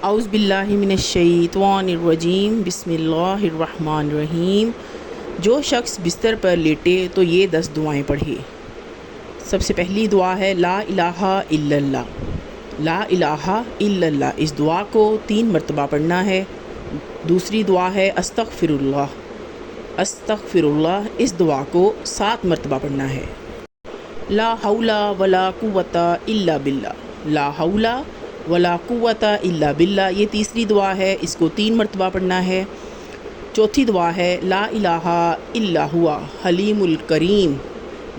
اعوذ باللہ من الشیطان الرجیم، بسم اللہ الرحمن الرحیم۔ جو شخص بستر پر لیٹے تو یہ 10 دعائیں پڑھے۔ سب سے پہلی دعا ہے لا الہ الا اللہ، لا الہ الا اللہ، اس دعا کو 3 مرتبہ پڑھنا ہے۔ دوسری دعا ہے استغفر اللہ، استغفر اللہ، اس دعا کو 7 مرتبہ پڑھنا ہے۔ لا حول ولا قوت الا باللہ، لا حول ولا قوت الا باللہ، یہ تیسری دعا ہے، اس کو 3 مرتبہ پڑھنا ہے۔ چوتھی دعا ہے لا الہ الا ہوا حلیم الکریم،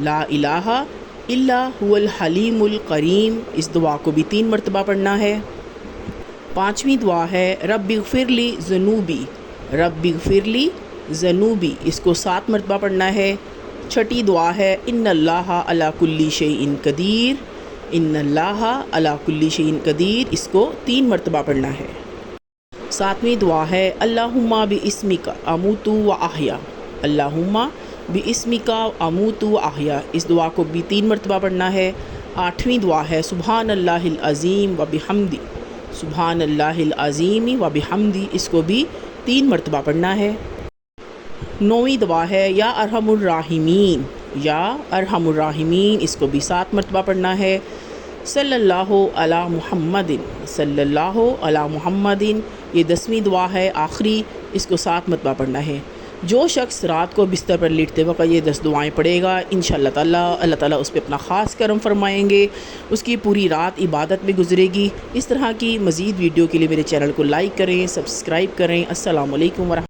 لا الہ الا هو الحلیم الکریم، اس دعا کو بھی 3 مرتبہ پڑھنا ہے۔ پانچویں دعا ہے رب اغفر لی ذنوبی، رب اغفر لی ذنوبی، اس کو 7 مرتبہ پڑھنا ہے۔ چھٹی دعا ہے ان اللہ علی کل شیء قدیر، ان اللہ علی کل شیء قدیر، اس کو 3 مرتبہ پڑھنا ہے۔ ساتویں دعا ہے اللہم باسمک اموت و احیا، اللہم باسمک اموت و احیا، اس دعا کو بھی 3 مرتبہ پڑھنا ہے۔ آٹھویں دعا ہے سبحان اللہ العظیم و بحمدی، سبحان اللہ العظیم و بحمدی، اس کو بھی 3 مرتبہ پڑھنا ہے۔ نویں دعا ہے یا ارحم الراحمین، یا ارحم الراحمین، اس کو بھی 7 مرتبہ پڑھنا ہے۔ صلی اللہ علی محمد، صلی اللہ علی محمد، یہ 10ویں دعا ہے آخری، اس کو 7 مرتبہ پڑھنا ہے۔ جو شخص رات کو بستر پر لیٹتے وقت یہ 10 دعائیں پڑھے گا، انشاءاللہ تعالیٰ اللہ تعالیٰ اس پہ اپنا خاص کرم فرمائیں گے، اس کی پوری رات عبادت میں گزرے گی۔ اس طرح کی مزید ویڈیو کے لیے میرے چینل کو لائک کریں، سبسکرائب کریں۔ السلام علیکم ورحمۃ اللہ۔